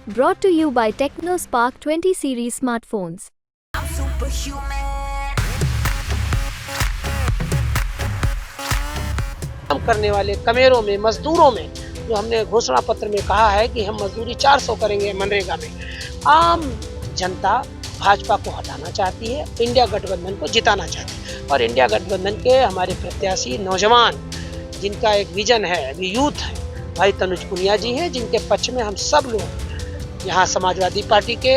Brought to you by TechnoSpark 20 series smartphones. I'm superhuman. काम करने वाले कमेरों में, मजदूरों में, जो हमने घोषणा पत्र में कहा है कि हम मजदूरी 400 करेंगे मनरेगा में, आम जनता भाजपा को हटाना चाहती है, इंडिया गठबंधन को जिताना चाहती है। और इंडिया गठबंधन के हमारे प्रत्याशी नौजवान, जिनका एक विजन है, अभी यूथ है, भाई तनुज पुनिया जी हैं, जिनके पक्ष में हम सब लोग यहाँ समाजवादी पार्टी के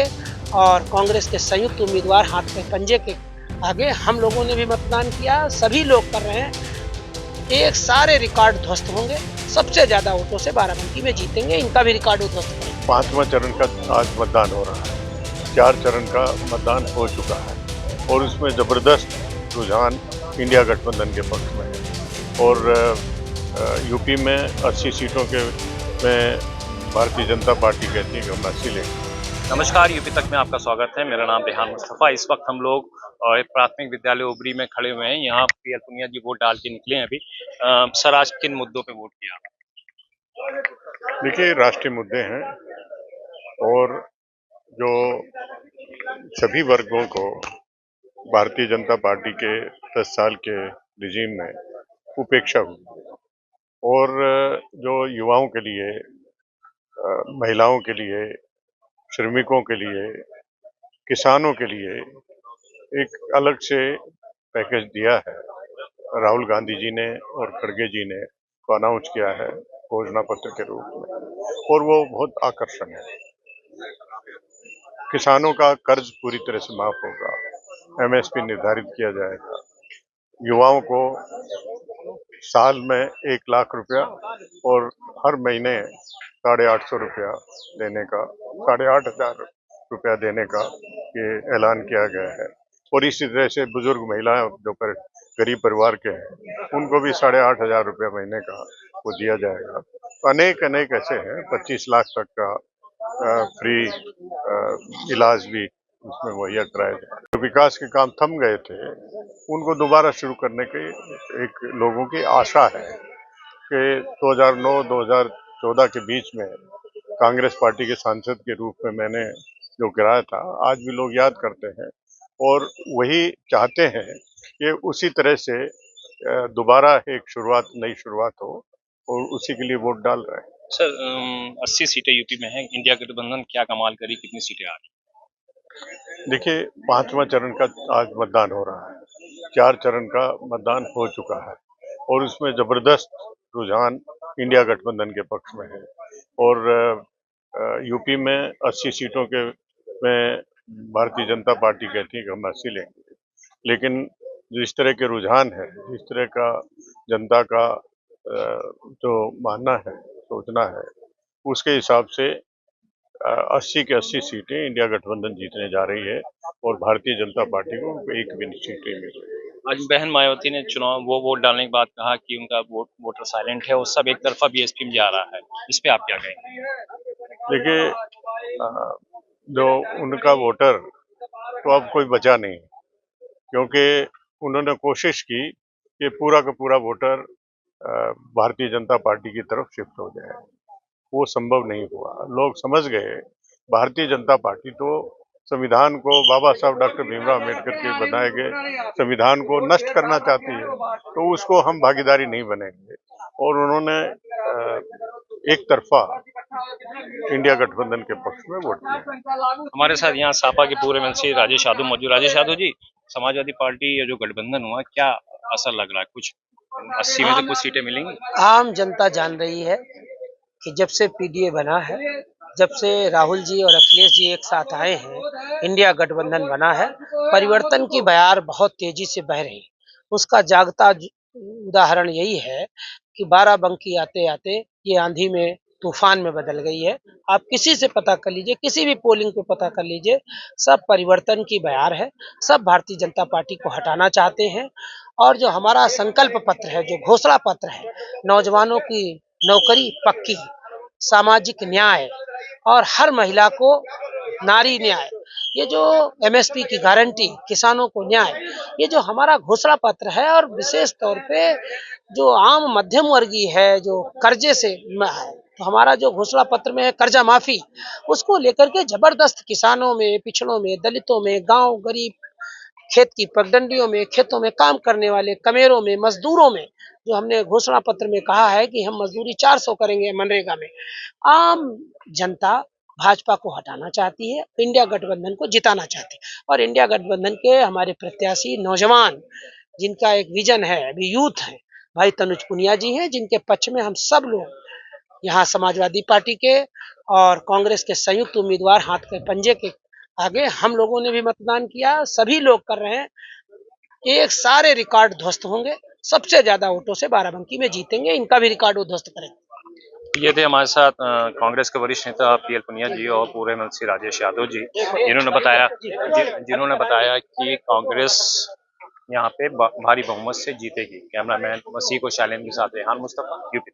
और कांग्रेस के संयुक्त उम्मीदवार हाथ पे पंजे के आगे हम लोगों ने भी मतदान किया। सभी लोग कर रहे हैं। एक सारे रिकॉर्ड ध्वस्त होंगे, सबसे ज्यादा वोटों से बाराबंकी में जीतेंगे, इनका भी रिकॉर्ड ध्वस्त होगा। 5वां चरण का आज मतदान हो रहा है। 4 चरण का मतदान हो चुका है और उसमें जबरदस्त रुझान इंडिया गठबंधन के पक्ष में है। और यूपी में 80 सीटों के में भारतीय जनता पार्टी कहती है कि हम 80 लेंगे। नमस्कार, यूपी तक में आपका स्वागत है। मेरा नाम रेहान मुस्तफ़ा। इस वक्त हम लोग प्राथमिक विद्यालय ओबरी में खड़े हुए हैं। यहाँ पीएल पुनिया जी वोट डाल के निकले हैं अभी। सर, आज किन मुद्दों पे वोट किया? देखिए, राष्ट्रीय मुद्दे हैं और जो सभी वर्गों को भारतीय जनता पार्टी के 10 साल के रिजीम में उपेक्षा हुई और जो युवाओं के लिए, महिलाओं के लिए, श्रमिकों के लिए, किसानों के लिए एक अलग से पैकेज दिया है, राहुल गांधी जी ने और खड़गे जी ने को अनाउंस किया है घोषणा पत्र के रूप में, और वो बहुत आकर्षण है। किसानों का कर्ज पूरी तरह से माफ होगा, एमएसपी निर्धारित किया जाएगा, युवाओं को साल में 1 लाख रुपया और हर महीने 850 रुपया देने का, 8,500 रुपया देने का ये ऐलान किया गया है। और इसी तरह से बुजुर्ग महिलाएं जो गरीब परिवार के हैं, उनको भी 8,500 रुपया महीने का वो दिया जाएगा। तो अनेक ऐसे हैं। 25 लाख तक का फ्री इलाज भी उसमें मुहैया कराया जाए। जो विकास के काम थम गए थे, उनको दोबारा शुरू करने की एक लोगों की आशा है कि 2009-2014 के बीच में कांग्रेस पार्टी के सांसद के रूप में मैंने जो गिराया था, आज भी लोग याद करते हैं और वही चाहते हैं कि उसी तरह से दोबारा एक नई शुरुआत हो, और उसी के लिए वोट डाल रहे हैं। सर, 80 सीटें यूपी में हैं। इंडिया गठबंधन क्या कमाल करी, कितनी सीटें आ रही? देखिए, 5वां चरण का आज मतदान हो रहा है। 4 चरण का मतदान हो चुका है और उसमें जबरदस्त रुझान इंडिया गठबंधन के पक्ष में है। और यूपी में 80 सीटों के में भारतीय जनता पार्टी कहती है कि हम 80 लेंगे। लेकिन जिस तरह के रुझान है, जिस तरह का जनता का जो मानना है, सोचना है, उसके हिसाब से 80 के 80 सीटें इंडिया गठबंधन जीतने जा रही है और भारतीय जनता पार्टी को एक भी सीट नहीं मिल रही है। आज बहन मायावती ने वोट डालने के बाद कहा कि उनका वोटर साइलेंट है और सब एक तरफा बीएसपी में जा रहा है। इस पे आप क्या कहेंगे? देखिए, जो उनका वोटर तो अब कोई बचा नहीं, क्योंकि उन्होंने कोशिश की कि पूरा का पूरा वोटर भारतीय जनता पार्टी की तरफ शिफ्ट हो जाए। वो संभव नहीं हुआ। लोग समझ गए भारतीय जनता पार्टी तो संविधान को, बाबा साहब डॉक्टर भीमराव अम्बेडकर के बनाए गए संविधान को नष्ट करना चाहती है, तो उसको हम भागीदारी नहीं बनेंगे। और उन्होंने एक तरफा इंडिया गठबंधन के पक्ष में वोट दिया। हमारे साथ यहाँ सापा के पूर्व मंत्री राजेश यादव मौजूद। राजेश यादव जी, समाजवादी पार्टी या जो गठबंधन हुआ, क्या असर लग रहा है? कुछ 80 में से कुछ सीटें मिलेंगी? आम जनता जान रही है कि जब से पीडीए बना है, जब से राहुल जी और अखिलेश जी एक साथ आए हैं, इंडिया गठबंधन बना है, परिवर्तन की बयार बहुत तेजी से बह रही है। उसका जागता उदाहरण यही है कि बाराबंकी आते आते ये आंधी में, तूफान में बदल गई है। आप किसी से पता कर लीजिए, किसी भी पोलिंग पे पता कर लीजिए, सब परिवर्तन की बयार है। सब भारतीय जनता पार्टी को हटाना चाहते हैं। और जो हमारा संकल्प पत्र है, जो घोषणा पत्र है, नौजवानों की नौकरी पक्की, सामाजिक न्याय और हर महिला को नारी न्याय, ये जो एमएसपी की गारंटी, किसानों को न्याय, ये जो हमारा घोषणा पत्र है। और विशेष तौर पे जो आम मध्यम वर्गीय है, जो कर्जे से तो हमारा जो घोषणा पत्र में है कर्जा माफी, उसको लेकर के जबरदस्त किसानों में, पिछड़ों में, दलितों में, गांव गरीब, खेत की पगडंडियों में, खेतों में काम करने वाले कमेरों में, मजदूरों में, जो हमने घोषणा पत्र में कहा है कि हम मजदूरी 400 करेंगे मनरेगा में। आम जनता भाजपा को हटाना चाहती है, इंडिया गठबंधन को जिताना चाहती है और इंडिया गठबंधन के हमारे प्रत्याशी नौजवान, जिनका एक विजन है, अभी यूथ है, भाई तनुज पुनिया जी हैं, जिनके पक्ष में हम सब लोग यहाँ समाजवादी पार्टी के और कांग्रेस के संयुक्त उम्मीदवार हाथ के पंजे के आगे हम लोगों ने भी मतदान किया, सभी लोग कर रहे हैं। एक सारे रिकॉर्ड ध्वस्त होंगे, सबसे ज्यादा वोटों से बाराबंकी में जीतेंगे, इनका भी रिकॉर्ड वो ध्वस्त करेंगे। ये थे हमारे साथ कांग्रेस के वरिष्ठ नेता पीएल पुनिया जी और पूर्व मंत्री राजेश यादव जी, जिन्होंने बताया कि कांग्रेस यहाँ पे भारी बहुमत से जीतेगी। कैमरामैन वसीक और शैलेंद्र के साथ रेहान मुस्तफा, यूपी।